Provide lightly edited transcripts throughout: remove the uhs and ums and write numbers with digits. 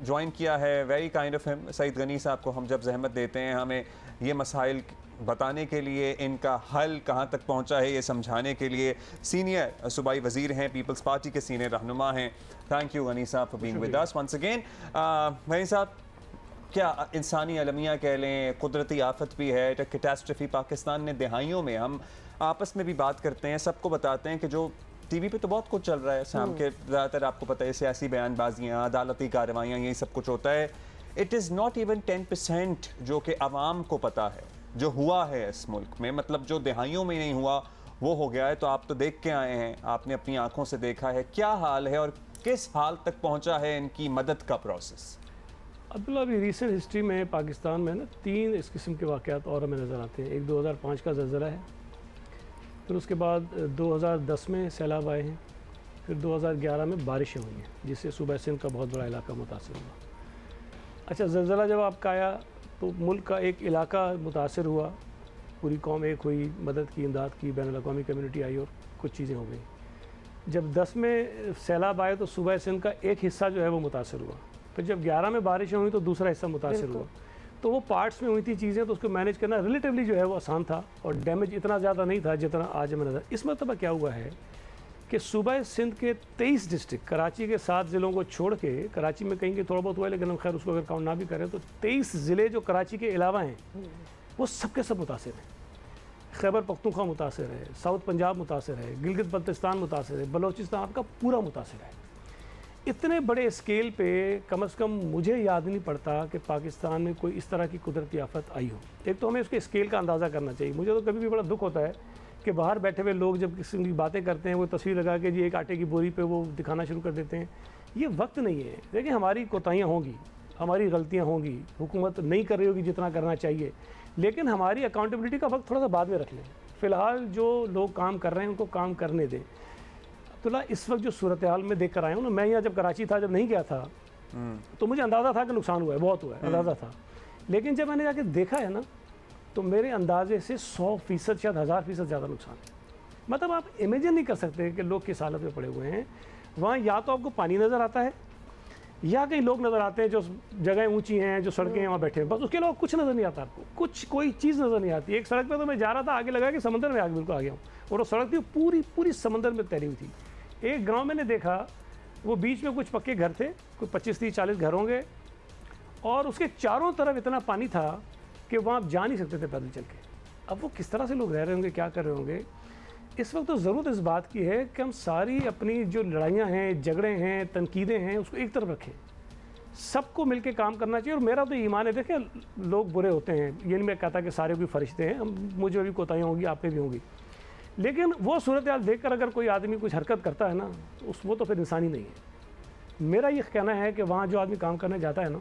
Join किया है, very kind of him. Saeed Ghani साहब को हम जब जहमत देते हैं हमें ये मसाइल बताने के लिए, इनका हल कहाँ तक पहुँचा है ये समझाने के लिए। सीनियर सूबाई वज़ीर हैं, पीपल्स पार्टी के सीनियर रहनुमा हैं। थैंक यू गनी साहब for being with us once again. Ghani साहब, क्या इंसानी अलमिया कह लें, कुदरती आफत भी है, कैटास्ट्रफी पाकिस्तान ने दहाइयों में, हम आपस में भी बात करते हैं, सबको बताते हैं कि जो टीवी पे तो बहुत कुछ चल रहा है शाम के, ज़्यादातर आपको पता है सियासी बयानबाजियाँ, अदालती कार्रवाइयाँ, यही सब कुछ होता है। इट इज़ नॉट इवन 10% जो कि आवाम को पता है जो हुआ है इस मुल्क में, मतलब जो दहाइयों में नहीं हुआ वो हो गया है। तो आप तो देख के आए हैं, आपने अपनी आंखों से देखा है, क्या हाल है और किस हाल तक पहुंचा है इनकी मदद का प्रोसेस? अब्दुल्ला, अभी रिसेंट हिस्ट्री में पाकिस्तान में ना 3 इस किस्म के वाक़यात और हमें नज़र आते हैं। एक 2005 का ज़लज़ला है, फिर उसके बाद 2010 में सैलाब आए हैं, फिर 2011 में बारिशें हुई हैं जिससे सूबा सिंध का बहुत बड़ा इलाका मुतासर हुआ। अच्छा, ज़लज़ला जब आपका आया तो मुल्क का एक इलाका मुतासर हुआ, पूरी कौम एक हुई, मदद की, इमदाद की, बैनुल अक़वामी कम्यूनिटी आई और कुछ चीज़ें हो गई। जब 10 में सैलाब आए तो सूबा सिंध का एक हिस्सा जो है वो मुतासर हुआ, फिर जब 11 में बारिशें हुई तो दूसरा हिस्सा मुतासर हुआ। तो वो पार्ट्स में हुई थी चीज़ें, तो उसको मैनेज करना रिलेटिवली जो है वो आसान था और डैमेज इतना ज़्यादा नहीं था जितना आज हमें नज़र। इस मरतबा क्या हुआ है कि सूबा सिंध के 23 डिस्ट्रिक्ट, कराची के 7 ज़िलों को छोड़ के, कराची में कहीं थोड़ा बहुत हुआ है लेकिन हम खैर उसको अगर काउंट ना भी करें तो 23 ज़िले जो कराची के अलावा हैं वो सब के सब मुतासर हैं। खैबर पख्तूनख्वा मुतासर है, साउथ पंजाब मुतासर है, गिलगित बल्तिस्तान मुतासर है, बलोचिस्तान आपका पूरा मुतासर है। इतने बड़े स्केल पे कम से कम मुझे याद नहीं पड़ता कि पाकिस्तान में कोई इस तरह की कुदरती आफत आई हो। एक तो हमें उसके स्केल का अंदाज़ा करना चाहिए। मुझे तो कभी भी बड़ा दुख होता है कि बाहर बैठे हुए लोग जब किसी की बातें करते हैं वो तस्वीर लगा के जी एक आटे की बोरी पे वो दिखाना शुरू कर देते हैं। ये वक्त नहीं है। देखिए, हमारी कोताहियाँ होंगी, हमारी गलतियाँ होंगी, हुकूमत नहीं कर रही होगी जितना करना चाहिए, लेकिन हमारी अकाउंटेबिलिटी का वक्त थोड़ा सा बाद में रख लें। फ़िलहाल जो लोग काम कर रहे हैं उनको काम करने दें। अब्दुल्ला, इस वक्त जो सूरत हाल में देख कर आया हूँ ना, मैं यहाँ जब कराची था, जब नहीं गया था तो मुझे अंदाज़ा था कि नुकसान हुआ है, बहुत हुआ है, अंदाज़ा था। लेकिन जब मैंने जाके देखा है ना तो मेरे अंदाजे से 100% शायद 1000% ज़्यादा नुकसान है। मतलब आप इमेजिन नहीं कर सकते कि लोग किस हालत में पड़े हुए हैं। वहाँ या तो आपको पानी नज़र आता है या कहीं लोग नज़र आते हैं जो जगह ऊंची हैं, जो सड़कें हैं वहाँ बैठे हैं, बस उसके अलावा कुछ नज़र नहीं आता आपको, कोई चीज़ नज़र नहीं आती। एक सड़क पे तो मैं जा रहा था, आगे लगा कि समंदर में आगे बिल्कुल आ गया हूँ, और वो सड़क थी पूरी समंदर में तैरी हुई थी। एक गांव मैंने देखा, वो बीच में कुछ पक्के घर थे, कोई 25-30-40 घर होंगे, और उसके चारों तरफ इतना पानी था कि वहाँ आप जा नहीं सकते थे पैदल चल के। अब वो किस तरह से लोग रह रहे होंगे, क्या कर रहे होंगे। इस वक्त तो ज़रूरत इस बात की है कि हम सारी अपनी जो लड़ाइयाँ हैं, झगड़े हैं, तनकीदें हैं, उसको एक तरफ रखें, सबको मिलके काम करना चाहिए। और मेरा तो ईमान है, देखें, लोग बुरे होते हैं, ये नहीं मैं कहता कि सारे कोई फरिश्ते हैं, मुझे भी कोताहियाँ होंगी, आप पे भी होंगी, लेकिन वो सूरत हाल देख कर अगर कोई आदमी कुछ हरकत करता है ना, वो तो फिर इंसानी नहीं है। मेरा ये कहना है कि वहाँ जो आदमी काम करने जाता है ना,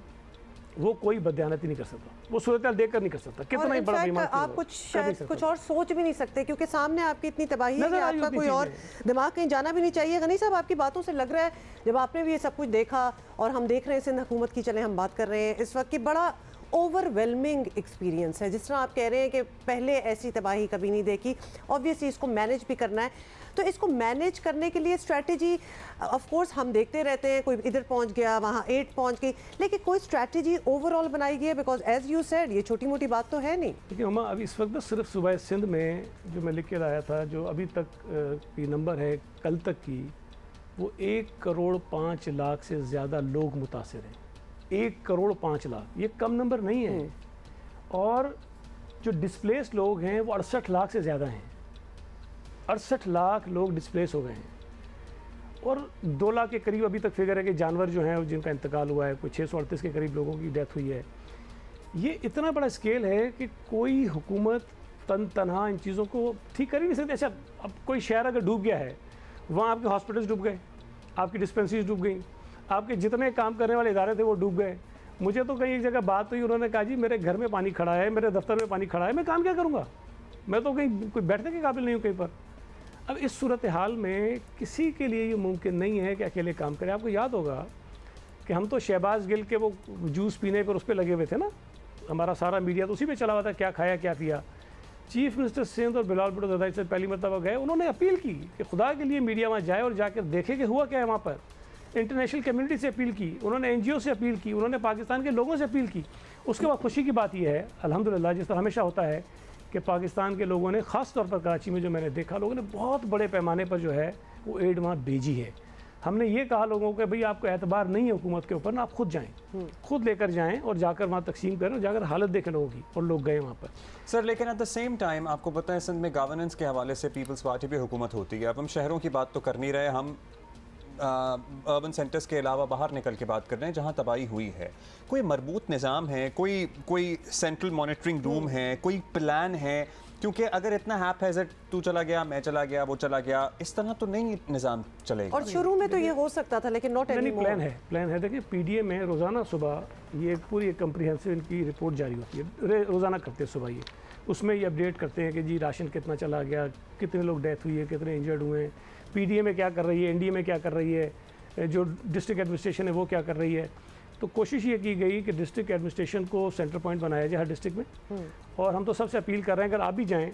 वो कोई बदयानती नहीं कर सकता, वो सूरत हाल देख कर नहीं कर सकता। कितना ही बड़ा बीमार आप कुछ और सोच भी नहीं सकते, क्योंकि सामने आपकी इतनी तबाही है कि आपका कोई और दिमाग कहीं जाना भी नहीं चाहिए। गनी साहब, आपकी बातों से लग रहा है, जब आपने भी ये सब कुछ देखा और हम देख रहे हैं सिंध हुकूमत की, चले हम बात कर रहे हैं इस वक्त की, बड़ा ओवरवेलमिंग एक्सपीरियंस है। जिस तरह आप कह रहे हैं कि पहले ऐसी तबाही कभी नहीं देखी, ऑब्वियसली इसको मैनेज भी करना है, तो इसको मैनेज करने के लिए स्ट्रैटेजी, ऑफ कोर्स हम देखते रहते हैं, कोई इधर पहुंच गया, वहाँ एड पहुंच गई, लेकिन कोई स्ट्रैटेजी ओवरऑल बनाई गई है? बिकॉज एज यू सेड, ये छोटी मोटी बात तो है नहीं। देखिए अम्मा, अभी इस वक्त सिर्फ सूबा सिंध में जो मैं लिख के लाया था, जो अभी तक की नंबर है कल तक की, वो 1,05,00,000 से ज़्यादा लोग मुतासर हैं। 1,05,00,000, ये कम नंबर नहीं है। और जो डिस्प्लेस लोग हैं वो 68 लाख से ज़्यादा हैं। 68 लाख लोग डिस्प्लेस हो गए हैं, और 2 लाख के करीब अभी तक फिगर है कि जानवर जो हैं जिनका इंतकाल हुआ है, कोई 638 के करीब लोगों की डेथ हुई है। ये इतना बड़ा स्केल है कि कोई हुकूमत तनहा इन चीज़ों को ठीक कर ही नहीं सकती। अच्छा, अब कोई शहर अगर डूब गया है, वहाँ आपके हॉस्पिटल्स डूब गए, आपकी डिस्पेंसरीज डूब गई, आपके जितने काम करने वाले इदारे थे वो डूब गए। मुझे तो कहीं एक जगह बात हुई, उन्होंने कहा जी मेरे घर में पानी खड़ा है, मेरे दफ्तर में पानी खड़ा है, मैं काम क्या करूँगा, मैं तो कहीं कोई बैठने के काबिल नहीं हूँ कहीं पर। अब इस सूरत हाल में किसी के लिए ये मुमकिन नहीं है कि अकेले काम करें। आपको याद होगा कि हम तो शहबाज गिल के वो जूस पीने पर उस पर लगे हुए थे ना, हमारा सारा मीडिया तो उसी पे चला हुआ था, क्या खाया क्या पिया। चीफ मिनिस्टर सिंध और बिलावल भुट्टो ज़रदारी से पहली मरतबा गए, उन्होंने अपील की कि खुदा के लिए मीडिया वहाँ जाए और जाकर देखे कि हुआ क्या है वहाँ पर। इंटरनेशनल कम्युनिटी से अपील की, उन्होंने NGO से अपील की, उन्होंने पाकिस्तान के लोगों से अपील की। उसके बाद खुशी की बात यह है अल्हम्दुलिल्लाह, जिस तरह हमेशा होता है कि पाकिस्तान के लोगों ने ख़ास तौर पर कराची में जो मैंने देखा, लोगों ने बहुत बड़े पैमाने पर जो है वो एड वहाँ भेजी है। हमने ये कहा लोगों को भाई आपको एतबार नहीं है हुकूमत के ऊपर ना, आप खुद जाएं, खुद लेकर जाएं और जाकर वहाँ तकसीम करें और जाकर हालत देखें लोगों की, और लोग गए वहाँ पर। सर लेकिन एट द सेम टाइम आपको पता है सिंध में गवर्नेंस के हवाले से पीपल्स पार्टी पे हुकूमत होती है। अब हम शहरों की बात तो कर नहीं रहे, हम अर्बन सेंटर्स के अलावा बाहर निकल के बात कर रहे हैं जहाँ तबाही हुई है। कोई मरबूत निज़ाम है, कोई सेंट्रल मॉनिटरिंग रूम है, कोई प्लान है? क्योंकि अगर इतना हैप-हैज़र्ड तू चला गया, मैं चला गया, वो चला गया, इस तरह तो नहीं निज़ाम चलेगा। और शुरू में तो ये हो सकता था लेकिन नॉट एनीमोर। प्लान है। देखिए PDA में रोज़ाना सुबह ये पूरी एक कम्प्रीहेंसिव इनकी रिपोर्ट जारी होती है, रोज़ाना करते हैं सुबह ये, उसमें ये अपडेट करते हैं कि जी राशन कितना चला गया, कितने लोग डेथ हुई है, कितने इंजर्ड हुए हैं, PDA में क्या कर रही है, NDA में क्या कर रही है, जो डिस्ट्रिक्ट एडमिनिस्ट्रेशन है वो क्या कर रही है। तो कोशिश ये की गई कि डिस्ट्रिक्ट एडमिनिस्ट्रेशन को सेंटर पॉइंट बनाया जाए हर डिस्ट्रिक्ट में। और हम तो सबसे अपील कर रहे हैं अगर आप भी जाएँ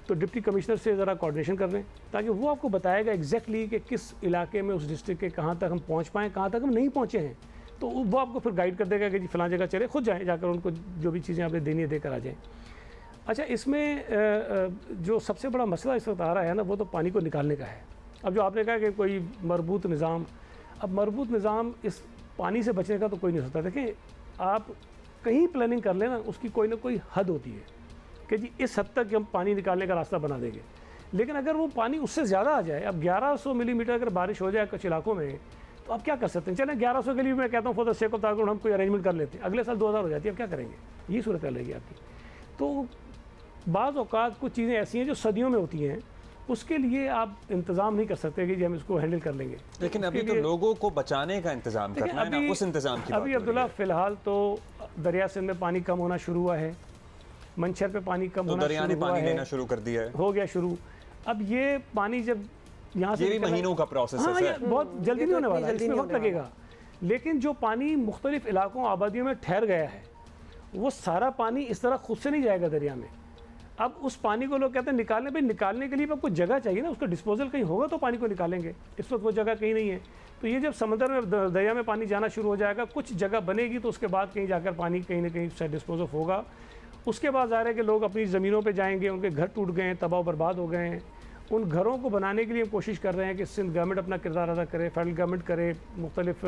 तो डिप्टी कमिश्नर से ज़रा कोऑर्डिनेशन कर लें, ताकि वो आपको बताएगा एग्जैक्टली कि किस इलाके में उस डिस्ट्रिक्ट के कहाँ तक हम पहुँच पाएँ, कहाँ तक हम नहीं पहुँचे हैं। तो वो आपको फिर गाइड कर देगा कि जी फलां जगह चले, खुद जाएँ, जाकर उनको जो भी चीज़ें आपने देनी है देकर आ जाएँ। अच्छा, इसमें जो सबसे बड़ा मसला इस वक्त आ रहा है ना, वो तो पानी को निकालने का है। अब जो आपने कहा कि कोई मरबूत निज़ाम, अब मरबूत निज़ाम इस पानी से बचने का तो कोई नहीं होता। देखें, आप कहीं प्लानिंग कर लेना, उसकी कोई ना कोई हद होती है कि जी इस हद तक हम पानी निकालने का रास्ता बना देंगे। लेकिन अगर वो पानी उससे ज़्यादा आ जाए, अब 1100 मिलीमीटर अगर बारिश हो जाए कुछ इलाकों में, तो आप क्या कर सकते हैं? चलें 1100 के लिए मैं कहता हूँ for the sake of the argument हम कोई अरेंजमेंट कर लेते हैं, अगले साल 2000 हो जाती है, अब क्या करेंगे? ये सूरत रहेगी आपकी। तो बाज़ औक़ात कुछ चीज़ें ऐसी हैं जो सदियों में होती हैं, उसके लिए आप इंतज़ाम नहीं कर सकते कि जी हम इसको हैंडल कर लेंगे। लेकिन अभी तो लोगों को बचाने का इंतज़ाम करना है ना, उस इंतज़ाम की अभी अब्दुल्ला फ़िलहाल तो दरिया सिंध में पानी कम होना शुरू हुआ है, मंछर पे पानी कम होना दरिया ने पानी लेना शुरू कर दिया है, हो गया शुरू। अब ये पानी जब यहाँ से महीनों का प्रोसेस है, बहुत जल्दी नहीं होने वाला है, इसमें वक्त लगेगा। लेकिन जो पानी मुख्तलिफ इलाकों आबादियों में ठहर गया है, वो सारा पानी इस तरह खुद से नहीं जाएगा दरिया में। अब उस पानी को लोग कहते हैं निकालने, भाई निकालने के लिए आपको जगह चाहिए ना, उसका डिस्पोजल कहीं होगा तो पानी को निकालेंगे। इस वक्त वो जगह कहीं नहीं है। तो ये जब समंदर में दरिया में पानी जाना शुरू हो जाएगा, कुछ जगह बनेगी तो उसके बाद कहीं जाकर पानी कहीं ना कहीं डिस्पोज ऑफ होगा। उसके बाद ज़ाहिर है कि लोग अपनी ज़मीनों पे जाएंगे, उनके घर टूट गए हैं, तबाह बर्बाद हो गए हैं। उन घरों को बनाने के लिए हम कोशिश कर रहे हैं कि सिंध गवर्नमेंट अपना किरदार अदा करे, फेडरल गवर्नमेंट करे, मुख्तलिफ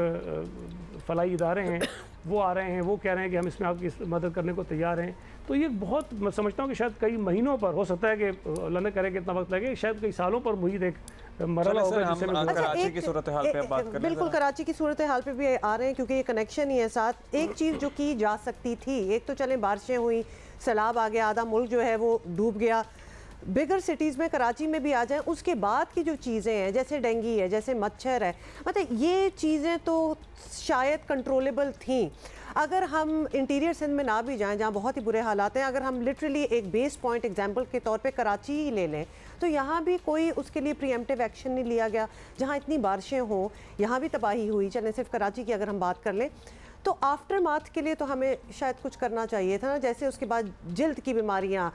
फलाई इदारे हैं वो आ रहे हैं, वो कह रहे हैं कि हम इसमें आपकी मदद करने को तैयार हैं। तो ये बहुत, मैं समझता हूँ कि शायद कई महीनों पर, हो सकता है कि अल्लाह न करे कि इतना वक्त लगे, शायद कई सालों पर मुझे एक मरला होगा। कराची की सूरत हाल पे बात करें, बिल्कुल कराची की सूरत हाल पे भी आ रहे हैं क्योंकि ये कनेक्शन ही है साथ। एक चीज़ जो की जा सकती थी, एक तो चलें बारिशें हुई, सैलाब आ गया, आधा मुल्क जो है वो डूब गया, बिगर सिटीज़ में कराची में भी आ जाएं, उसके बाद की जो चीज़ें हैं जैसे डेंगू है, जैसे मच्छर है, मतलब ये चीज़ें तो शायद कंट्रोलेबल थी। अगर हम इंटीरियर सिंध में ना भी जाएं जहाँ बहुत ही बुरे हालात हैं, अगर हम लिटरली एक बेस पॉइंट एग्जांपल के तौर पे कराची ही ले लें, तो यहाँ भी कोई उसके लिए प्रीएम्प्टिव एक्शन नहीं लिया गया। जहाँ इतनी बारिशें हों, यहाँ भी तबाही हुई, चलें सिर्फ कराची की अगर हम बात कर लें, तो आफ्टर माथ के लिए तो हमें शायद कुछ करना चाहिए था ना। जैसे उसके बाद जल्द की बीमारियां,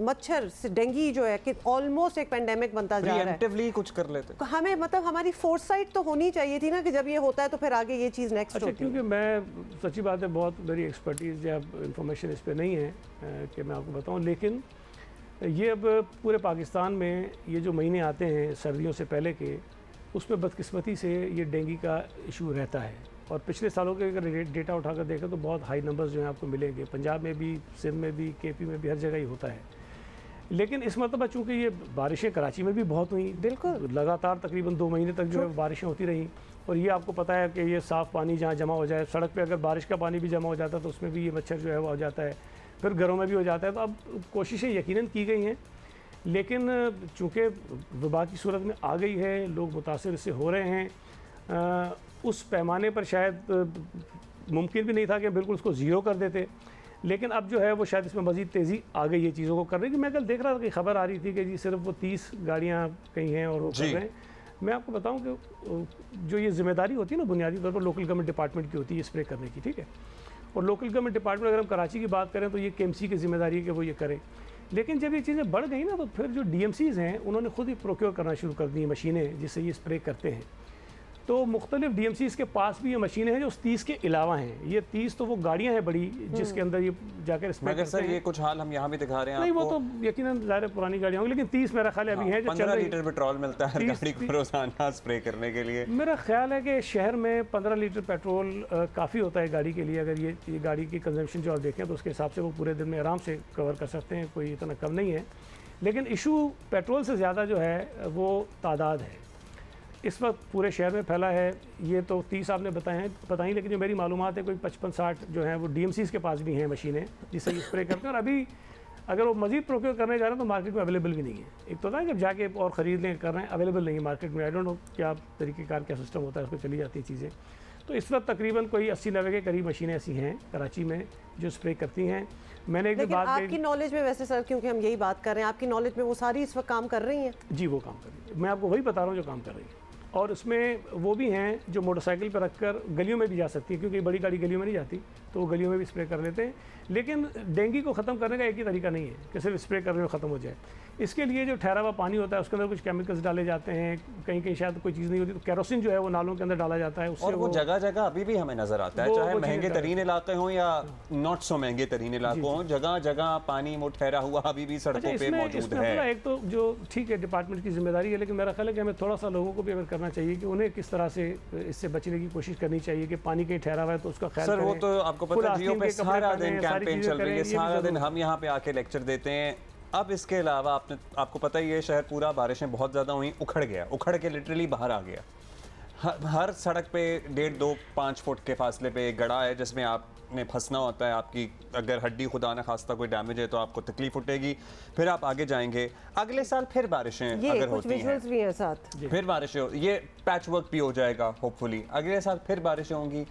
मच्छर, डेंगू जो है कि ऑलमोस्ट एक पेंडेमिक बनता जा रहा है, कुछ कर लेते हमें, मतलब हमारी फोरसाइट तो होनी चाहिए थी ना कि जब ये होता है तो फिर आगे ये चीज़ नेक्स्ट होती है। क्योंकि मैं सच्ची बात है, बहुत मेरी एक्सपर्टीज़ या इंफॉर्मेशन इस पर नहीं है कि मैं आपको बताऊँ, लेकिन ये अब पूरे पाकिस्तान में ये जो महीने आते हैं सर्दियों से पहले के, उसमें बदकिस्मती से ये डेंगू का इशू रहता है। और पिछले सालों के अगर डेटा उठाकर देखें तो बहुत हाई नंबर्स जो हैं आपको मिलेंगे, पंजाब में भी, सिंध में भी, KP में भी, हर जगह ही होता है। लेकिन इस मरतबा चूँकि ये बारिशें कराची में भी बहुत हुई, बिल्कुल लगातार तकरीबन 2 महीने तक जो है बारिशें होती रहीं, और ये आपको पता है कि ये साफ़ पानी जहाँ जमा हो जाए, सड़क पे अगर बारिश का पानी भी जमा हो जाता है तो उसमें भी ये मच्छर जो है वो आ जाता है, फिर घरों में भी हो जाता है। तो अब कोशिशें यकीनन की गई हैं, लेकिन चूँकि वबा की सूरत में आ गई है, लोग मुतासिर इससे हो रहे हैं, उस पैमाने पर शायद मुमकिन भी नहीं था कि बिल्कुल उसको ज़ीरो कर देते। लेकिन अब जो है वो शायद इसमें मज़ीद तेज़ी आ गई है चीज़ों को करने की। मैं कल देख रहा था कि खबर आ रही थी कि जी सिर्फ वो 30 गाड़ियाँ कहीं हैं और वो कर रहे हैं। मैं आपको बताऊं कि जो ये जिम्मेदारी होती है ना बुनियादी तौर पर लोकल गवर्नमेंट डिपार्टमेंट की होती है स्प्रे करने की, ठीक है। और लोकल गवर्नमेंट डिपार्टमेंट अगर हम कराची की बात करें तो ये KMC की जिम्मेदारी है कि वो ये करें। लेकिन जब ये चीज़ें बढ़ गई ना तो फिर जो DMCs हैं उन्होंने खुद ही प्रोक्योर करना शुरू कर दी मशीनें जिससे ये स्प्रे करते हैं। तो मुख्तलिफ DMCs के पास भी ये मशीनें हैं जो उस 30 के अलावा हैं। ये 30 तो वो गाड़ियां हैं बड़ी जिसके अंदर ये जाकर स्प्रे करते हैं। ये कुछ हाल हम यहाँ भी दिखा रहे हैं नहीं आपको। वो तो यकीनन ज़ाहिर पुरानी गाड़ियाँ होंगी, लेकिन 30 मेरा ख्याल अभी है जो 15 लीटर पेट्रोल मिलता है गाड़ी को रोजाना स्प्रे करने के लिए। मेरा ख्याल है कि शहर में 15 लीटर पेट्रोल काफ़ी होता है गाड़ी के लिए। अगर ये गाड़ी की कंजम्पशन जो आप देखें तो उसके हिसाब से वो पूरे दिन में आराम से कवर कर सकते हैं, कोई इतना कम नहीं है। लेकिन इशू पेट्रोल से ज़्यादा जो है वो तादाद है इस वक्त पूरे शहर में फैला है। ये तो 30 आपने बताई, लेकिन जो मेरी मालूमात है कोई 55-60 जो है वो DMCs के पास भी हैं मशीनें जिससे ये स्प्रे करते हैं। और अभी अगर वो मजीद प्रोक्योर करने जा रहे हैं तो मार्केट में अवेलेबल भी नहीं है। एक तो ना जब जाके और ख़रीद लें कर रहे हैं, अवेलेबल नहीं है मार्केट में। आई डोंट नो क्या तरीक़ेकार क्या सिस्टम होता है, उसको चली जाती है चीज़ें। तो इस वक्त तकरीबन कोई 80-90 के करीब मशीनें ऐसी हैं कराची में जो स्प्रे करती हैं। मैंने एक बात आपकी नॉलेज में वैसे सर, क्योंकि हम यही बात कर रहे हैं, आपकी नॉलेज में वो सारी इस वक्त काम कर रही हैं? जी वो काम कर रही है, मैं आपको वही बता रहा हूँ जो काम कर रही है। और उसमें वो भी हैं जो मोटरसाइकिल पर रखकर गलियों में भी जा सकती है, क्योंकि बड़ी गाड़ी गलियों में नहीं जाती, तो वो गलियों में भी स्प्रे कर लेते हैं। लेकिन डेंगू को ख़त्म करने का एक ही तरीका नहीं है कि सिर्फ स्प्रे करने में ख़त्म हो जाए। इसके लिए जो ठहरा हुआ पानी होता है उसके अंदर कुछ केमिकल्स डाले जाते हैं, कहीं कहीं शायद कोई चीज़ नहीं होती तो केरोसिन जो है वो नालों के अंदर डाला जाता है। उससे और वो जगह जगह अभी भी हमें नजर आता है, चाहे महंगे तरीन इलाके हों या नॉट सो महंगे तरीन इलाकों हों, जगह जगह पानी वो ठहरा हुआ अभी भी सड़कों पे मौजूद है। एक तो जो ठीक है डिपार्टमेंट की जिम्मेदारी है, लेकिन मेरा ख्याल है कि हमें थोड़ा सा लोगों को भी अगर करना चाहिए कि उन्हें किस तरह से इससे बचने की कोशिश करनी चाहिए कि पानी कहीं ठहरा हुआ है तो उसका ख्याल सर। वो तो आपको पता है जियो पे सारा दिन कैंपेन चल रही है, सारा दिन हम यहाँ पे आके लेक्चर देते हैं। अब इसके अलावा आपको पता ही है शहर पूरा बारिशें बहुत ज़्यादा हुई, उखड़ गया, उखड़ के लिटरली बाहर आ गया। हर सड़क पे 1.5-2-5 फुट के फासले पे एक गड़ा है जिसमें आपने फंसना होता है। आपकी अगर हड्डी खुदा न खास्ता कोई डैमेज है तो आपको तकलीफ उठेगी, फिर आप आगे जाएंगे। अगले साल फिर बारिशें अगर होती हैं साथ फिर बारिशें, ये पैच वर्क भी हो जाएगा होपफुली, अगले साल फिर बारिशें होंगी,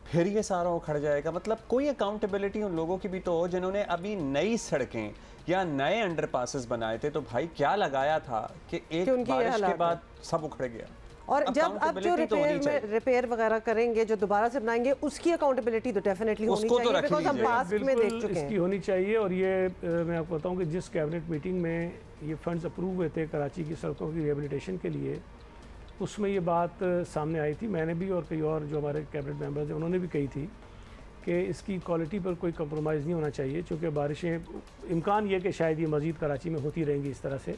फिर ये सारा उखड़ जाएगा। मतलब कोई अकाउंटेबिलिटी उन लोगों की भी तो हो जिन्होंने अभी नई सड़कें या नए अंडरपासेस बनाए थे। तो भाई क्या लगाया था कि एक बारिश के बाद सब उखड़ गया। और जब आप जो रिपेयर वगैरह करेंगे, जो दोबारा से बनाएंगे, उसकी अकाउंटेबिलिटी तो डेफिनेटली होनी चाहिए, बिकॉज़ हम पास्ट में देख चुके हैं। इसकी होनी चाहिए। और ये मैं आपको बताऊं कि जिस कैबिनेट मीटिंग में ये फंड्स अप्रूव हुए थे कराची की सड़कों की रिहेबिलिटेशन के लिए, उसमें ये बात सामने आई थी। मैंने भी और कई और जो हमारे कैबिनेट मेंबर्स हैं उन्होंने भी कही थी कि इसकी क्वालिटी पर कोई कंप्रोमाइज़ नहीं होना चाहिए, क्योंकि बारिशें इम्कान ये कि शायद ये मज़ीद कराची में होती रहेंगी इस तरह से।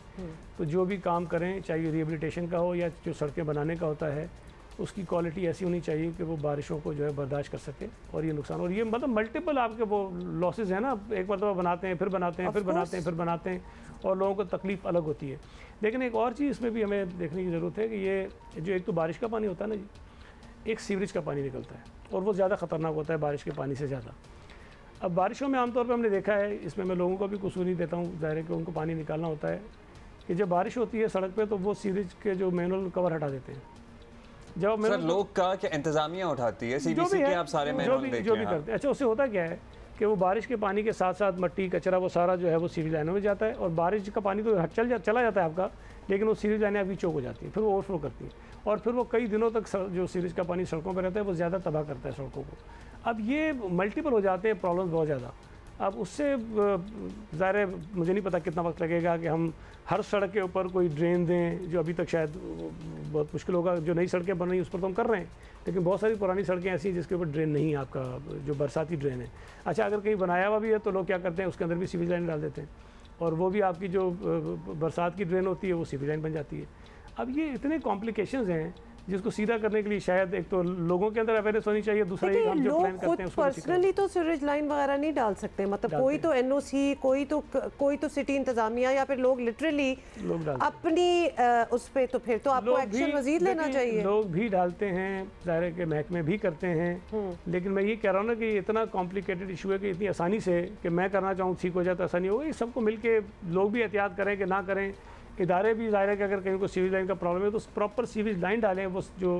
तो जो भी काम करें, चाहे रिहेबिलिटेशन का हो या जो सड़कें बनाने का होता है, उसकी क्वालिटी ऐसी होनी चाहिए कि वो बारिशों को जो है बर्दाश्त कर सके। और ये नुकसान, और ये मतलब मल्टीपल आपके वो लॉसेस हैं ना, एक मरतबा बनाते हैं, फिर बनाते हैं, फिर बनाते हैं, फिर बनाते हैं, और लोगों को तकलीफ़ अलग होती है। लेकिन एक और चीज़ इसमें भी हमें देखने की ज़रूरत है कि ये जो एक तो बारिश का पानी होता है ना जी, एक सीवरेज का पानी निकलता है और वो ज़्यादा ख़तरनाक होता है बारिश के पानी से ज़्यादा। अब बारिशों में आमतौर पर हमने देखा है, इसमें मैं लोगों को भी कसूर नहीं देता हूँ, ज़ाहिर है कि उनको पानी निकालना होता है, कि जब बारिश होती है सड़क पे तो वो सीवरेज के जो मैनुअल कवर हटा देते हैं। जब सर लोग का क्या इंतजामिया उठाती है, सीबीसी के आप सारे मैनुअल देखिए जो भी करते हैं। अच्छा, उससे होता क्या है कि वो बारिश के पानी के साथ साथ मट्टी कचरा वो सारा जो है वो सीवरेज लाइनों में जाता है, और बारिश का पानी तो चला जाता है आपका, लेकिन वो सीवरेज लाइनें आपकी चौक हो जाती हैं, फिर वो ओवरफ्लो करती हैं, और फिर वो कई दिनों तक जो सीवरेज का पानी सड़कों पर रहता है वो ज़्यादा तबाह करता है सड़कों को। अब ये मल्टीपल हो जाते हैं प्रॉब्लम्स बहुत ज़्यादा। अब उससे ज़ाहिर है मुझे नहीं पता कितना वक्त लगेगा कि हम हर सड़क के ऊपर कोई ड्रेन दें, जो अभी तक शायद बहुत मुश्किल होगा। जो नई सड़कें बन रही हैं उस पर तो हम कर रहे हैं, लेकिन बहुत सारी पुरानी सड़कें ऐसी हैं जिसके ऊपर ड्रेन नहीं है, आपका जो बरसाती ड्रेन है। अच्छा, अगर कहीं बनाया हुआ भी है तो लोग क्या करते हैं, उसके अंदर भी सीवरेज लाइन डाल देते हैं, और वो भी आपकी जो बरसात की ड्रेन होती है वो सीवरेज लाइन बन जाती है। अब ये इतने कॉम्प्लिकेशंस हैं जिसको सीधा करने के लिए शायद एक तो लोगों के अंदर अवेयरनेस होनी चाहिए, दूसरा ये हम जो प्लान करते हैं उसको पर्सनली तो सीवरेज लाइन वगैरह नहीं डाल सकते, मतलब कोई तो एनओसी, कोई तो सिटी इंतजामिया, या फिर लोग लिटरली अपनी उस पे, तो फिर तो आपको एक्शन मजीद लेना चाहिए। लोग भी डालते हैं, ज़ाहिर है कि महकमे भी करते हैं, लेकिन मैं ये कह रहा हूँ ना कि इतना कॉम्प्लिकेटेड इशू है कि इतनी आसानी से कि मैं करना चाहूँ ठीक हो जाए तो आसानी होगी। सबको मिल के लोग भी एहतियात करें कि ना करें, इदारे भी ज़ाहिर है कि अगर कहीं को सीवरेज लाइन का प्रॉब्लम है तो प्रॉपर सीवरेज लाइन डालें, वो जो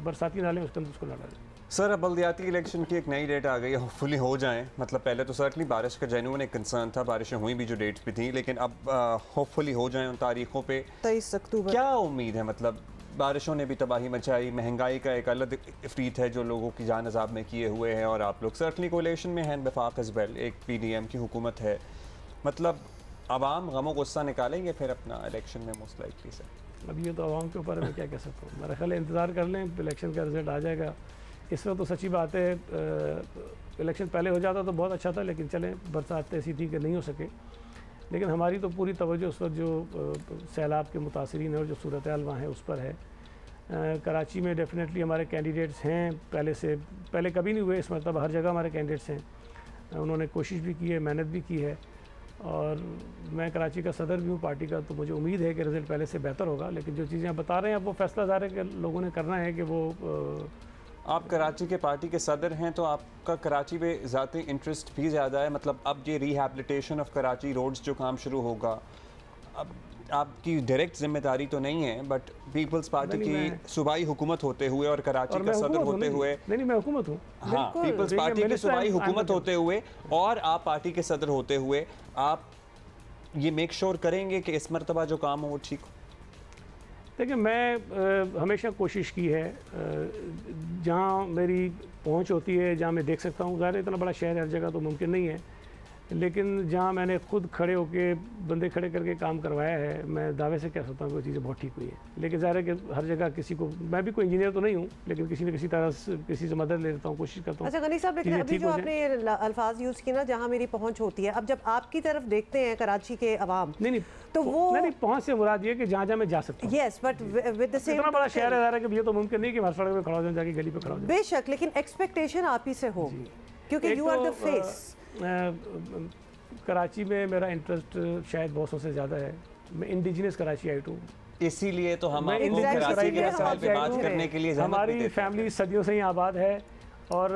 बरसाती नाले उसके अंदर उसको ना डालें। सर अब बल्दियाती इलेक्शन की एक नई डेट आ गई है, होपफुली हो जाएं। मतलब पहले तो सर्टनली बारिश का जेन्युइन एक कंसर्न था, बारिशें हुई भी जो डेट्स भी थी, लेकिन अब होपफुली हो जाएं उन तारीखों पे। 23 अक्टूबर क्या उम्मीद है? मतलब बारिशों ने भी तबाही मचाई, महंगाई का एक अलग इफ्रीत है जो लोगों की जान अजाब में किए हुए हैं, और आप लोग सर्टनली कोलिशन में हैं, वफाक एज़ वेल, एक PDM की हुकूमत है। मतलब आवाम गमो गुस्सा निकालेंगे फिर अपना इलेक्शन में मोस्ट लाइकली से? अब ये तो आवाम के ऊपर मैं क्या कह सकता हूँ। मेरा ख्याल है इंतज़ार कर लें, इलेक्शन का रिजल्ट आ जाएगा। इस वक्त तो सच्ची बात है, इलेक्शन पहले हो जाता तो बहुत अच्छा था, लेकिन चलें बरसात ऐसी थी कि नहीं हो सके। लेकिन हमारी तो पूरी तवज्जो उस वक्त जो सैलाब के मुतासरीन है और जो सूरत हाल वहाँ है उस पर है। कराची में डेफिनेटली हमारे कैंडिडेट्स हैं, पहले कभी नहीं हुए, इस मतलब हर जगह हमारे कैंडिडेट्स हैं। उन्होंने कोशिश भी की है, मेहनत भी की है, और मैं कराची का सदर भी हूँ पार्टी का, तो मुझे उम्मीद है कि रिज़ल्ट पहले से बेहतर होगा। लेकिन जो चीज़ें आप बता रहे हैं, अब वो फैसला ज़ाहिर है कि लोगों ने करना है कि वो आप कराची के पार्टी के सदर हैं, तो आपका कराची में ज़ाती इंटरेस्ट भी ज़्यादा है। मतलब अब ये रिहैबिलिटेशन ऑफ कराची रोड्स जो काम शुरू होगा, अब आपकी डायरेक्ट जिम्मेदारी तो नहीं है, बट पीपल्स पार्टी की सूबाई हुकूमत होते हुए और कराची का सदर होते हुए, नहीं मैं हुकूमत हूँ, हाँ, पीपल्स पार्टी की सूबाई हुकूमत होते हुए और आप पार्टी के सदर होते हुए, आप ये मेक श्योर करेंगे कि इस मरतबा जो काम हो वो ठीक हो? देखिए, मैं हमेशा कोशिश की है, जहाँ मेरी पहुँच होती है, जहाँ मैं देख सकता हूँ, ज़ाहिर इतना बड़ा शहर हर जगह तो मुमकिन नहीं है, लेकिन जहाँ मैंने खुद खड़े होके बंदे खड़े करके काम करवाया है, मैं दावे से कह सकता हूँ कि वो चीज़ें बहुत ठीक हुई हैं। लेकिन ज़ाहिर है कि हर जगह किसी को, मैं भी कोई इंजीनियर तो नहीं हूँ, लेकिन किसी न किसी तरह से किसी से मदद लेता हूँ, कोशिश करता हूँ। अच्छा गनी साहब, लेकिन अभी जो आपने ये अल्फाज यूज़ किए ना, जहाँ मेरी पहुँच होती है, अब जब आपकी तरफ देखते हैं कराची के अवाम, नहीं तो वो नहीं, पहुँच से मुराद ये कि जहाँ जहाँ मैं जा सकता हूँ। Yes, but with the same, इतना बड़ा शहर है ज़ाहिर है कि ये तो मुमकिन नहीं कि हर सड़क पे खड़ा हो जाए, जाके गली पे खड़ा हो जाए। बेशक, लेकिन एक्सपेक्टेशन आप ही से होगी, क्योंकि you are the face. Karachi में मेरा इंटरेस्ट शायद बहुत से ज़्यादा है। मैं इंडिजिनस कराची आई हूँ, इसीलिए तो हम आपको कराची के मसाइल पे बात करने के लिए हमारी फैमिली सदियों से ही आबाद है, और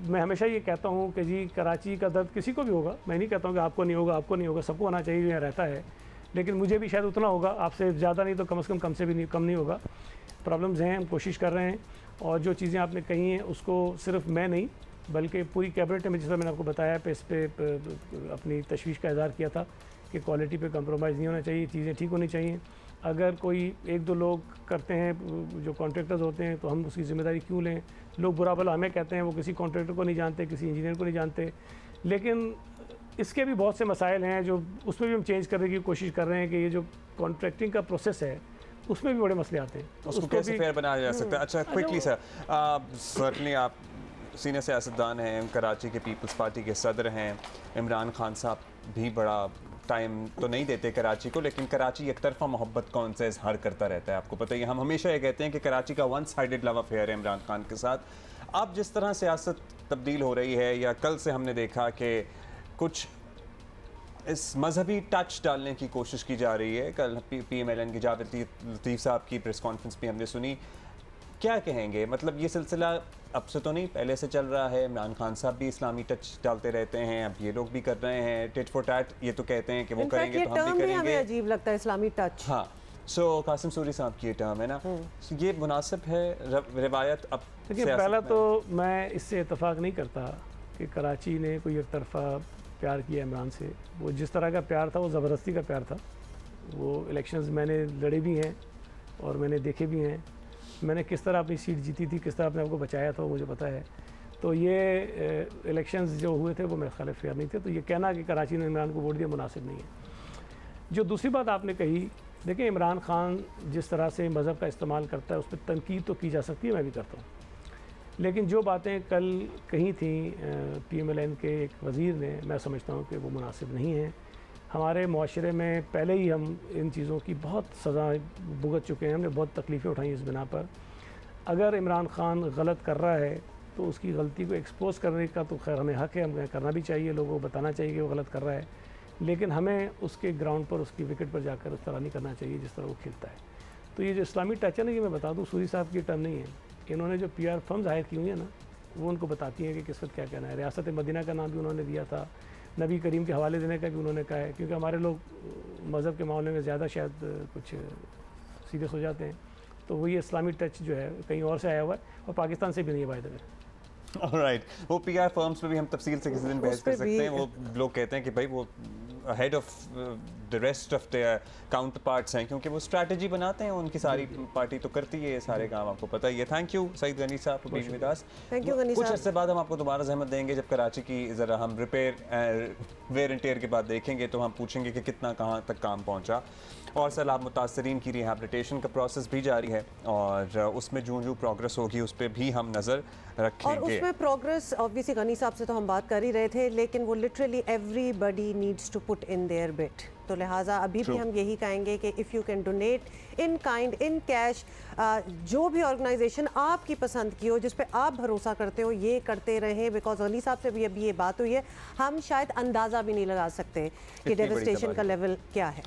मैं हमेशा ये कहता हूँ कि जी कराची का दर्द किसी को भी होगा, मैं नहीं कहता हूँ कि आपको नहीं होगा, आपको नहीं होगा, सबको होना चाहिए जो यहाँ रहता है, लेकिन मुझे भी शायद उतना होगा, आपसे ज़्यादा नहीं तो कम से कम से भी कम नहीं होगा। प्रॉब्लम्स हैं, हम कोशिश कर रहे हैं, और जो चीज़ें आपने कही हैं उसको सिर्फ मैं नहीं बल्कि पूरी कैबिनेट में, जैसा मैंने आपको बताया, पे इस पे अपनी तशवीश का इज़हार किया था कि क्वालिटी पे कंप्रोमाइज़ नहीं होना चाहिए, चीज़ें ठीक होनी चाहिए। अगर कोई एक दो लोग करते हैं जो कॉन्ट्रैक्टर्स होते हैं, तो हम उसकी ज़िम्मेदारी क्यों लें? लोग बुरा भला हमें कहते हैं, वो किसी कॉन्ट्रैक्टर को नहीं जानते, किसी इंजीनियर को नहीं जानते, लेकिन इसके भी बहुत से मसाइल हैं जो उसमें भी हम चेंज करने की कोशिश कर रहे हैं कि ये जो कॉन्ट्रैक्टिंग का प्रोसेस है उसमें भी बड़े मसले आते हैं, तो उसको कैसे फेयर बनाया जा सकता है? अच्छा, क्विकली सर, सर्टनली आप सीनियर सियासतदान हैं, कराची के पीपल्स पार्टी के सदर हैं, इमरान खान साहब भी बड़ा टाइम तो नहीं देते कराची को, लेकिन कराची एक तरफा मोहब्बत का उनसे इजहार करता रहता है। आपको पता ही, हम हमेशा ये कहते हैं कि कराची का वन साइडेड लव अफेयर है इमरान खान के साथ। अब जिस तरह सियासत तब्दील हो रही है, या कल से हमने देखा कि कुछ इस मजहबी टच डालने की कोशिश की जा रही है, कल PMLN की जावेद लतीफ़ साहब की प्रेस कॉन्फ्रेंस भी हमने सुनी, क्या कहेंगे? मतलब ये सिलसिला अब से तो नहीं, पहले से चल रहा है, इमरान खान साहब भी इस्लामी टच डालते रहते हैं, अब ये लोग भी कर रहे हैं, टिट फॉर टैट, ये तो कहते हैं कि वो करेंगे तो हम भी करेंगे। हमें अजीब लगता है इस्लामी टच। हाँ, सो कासिम सूरी साहब की ये टर्म है ना, ये मुनासिब है रिवायत? अब देखिए, पहला तो मैं इससे इतफाक़ नहीं करता कि कराची ने कोई एक तरफा प्यार किया इमरान से। वो जिस तरह का प्यार था वो ज़बरदस्ती का प्यार था। वो इलेक्शंस मैंने लड़े भी हैं और मैंने देखे भी हैं, मैंने किस तरह अपनी सीट जीती थी, किस तरह अपने आपको बचाया था, वो मुझे पता है। तो ये इलेक्शंस जो हुए थे वो मेरे ख्याल फेयर नहीं थे, तो ये कहना कि कराची ने इमरान को वोट दिया मुनासिब नहीं है। जो दूसरी बात आपने कही, देखिए इमरान खान जिस तरह से मज़हब का इस्तेमाल करता है उस पर तनकीद तो की जा सकती है, मैं भी करता हूँ, लेकिन जो बातें कल कही थी PMLN के एक वज़ीर ने, मैं समझता हूँ कि वो मुनासिब नहीं है। हमारे माशरे में पहले ही हम इन चीज़ों की बहुत सज़ा भुगत चुके हैं, हमने बहुत तकलीफ़ें उठाई इस बिना पर। अगर इमरान खान गलत कर रहा है तो उसकी गलती को एक्सपोज करने का तो खैर हमें हक़ है, हमें करना भी चाहिए, लोगों को बताना चाहिए कि वो गलत कर रहा है, लेकिन हमें उसके ग्राउंड पर, उसकी विकेट पर जाकर उस तरह नहीं करना चाहिए जिस तरह वो खेलता है। तो ये जो इस्लामी टच है ना, ये मैं बता दूँ, सूरी साहब की टर्म नहीं है, इन्होंने जो PR फर्म्स हायर की हुई है ना, वो उनको बताती हैं कि किस वक्त क्या कहना है। रियासत मदीना का नाम भी उन्होंने दिया था, नबी करीम के हवाले देने का भी उन्होंने कहा है, क्योंकि हमारे लोग मज़हब के मामले में ज़्यादा शायद कुछ सीरियस हो जाते हैं, तो वही इस्लामी टच जो है कहीं और से आया हुआ है और पाकिस्तान से भी नहीं है बाय द वे। ऑलराइट, वो PR फर्म्स पे भी हम तफसील से किसी दिन बहस कर सकते हैं। वो लोग कहते हैं कि भाई वो ahead of the rest of their counterparts हैं, क्योंकि वो स्ट्रैटेजी बनाते हैं, उनकी सारी पार्टी तो करती है ये सारे काम, आपको पता ही है। थैंक यू सईद गनी साहब for being with us. Thank you Ghani साहब। कुछ अर्से बाद हम आपको दोबारा ज़हमत देंगे जब कराची की ज़रा हम रिपेयर वेयर एंड टेयर के बाद देखेंगे, तो हम पूछेंगे कि कितना कहाँ तक काम पहुँचा। और सैलाब मुतासरीन की रिहैबिलिटेशन का प्रोसेस भी जारी है और उसमें जो प्रोग्रेस होगी उस पर भी हम नज़र रखेंगे। और उसमें प्रोग्रेस ऑब्वियसली गनी साहब से तो हम बात कर ही रहे थे, लेकिन वो literally everybody needs to put in their bit. तो लिहाजा अभी भी हम यही कहेंगे कि if you can donate in kind, in cash, जो भी ऑर्गेनाइजेशन आपकी पसंद की हो, जिस पे आप भरोसा करते हो, ये करते रहें। बिकॉज गनी साहब से भी अभी ये बात हुई है, हम शायद अंदाज़ा भी नहीं लगा सकते कि डेवस्टेशन का लेवल क्या है।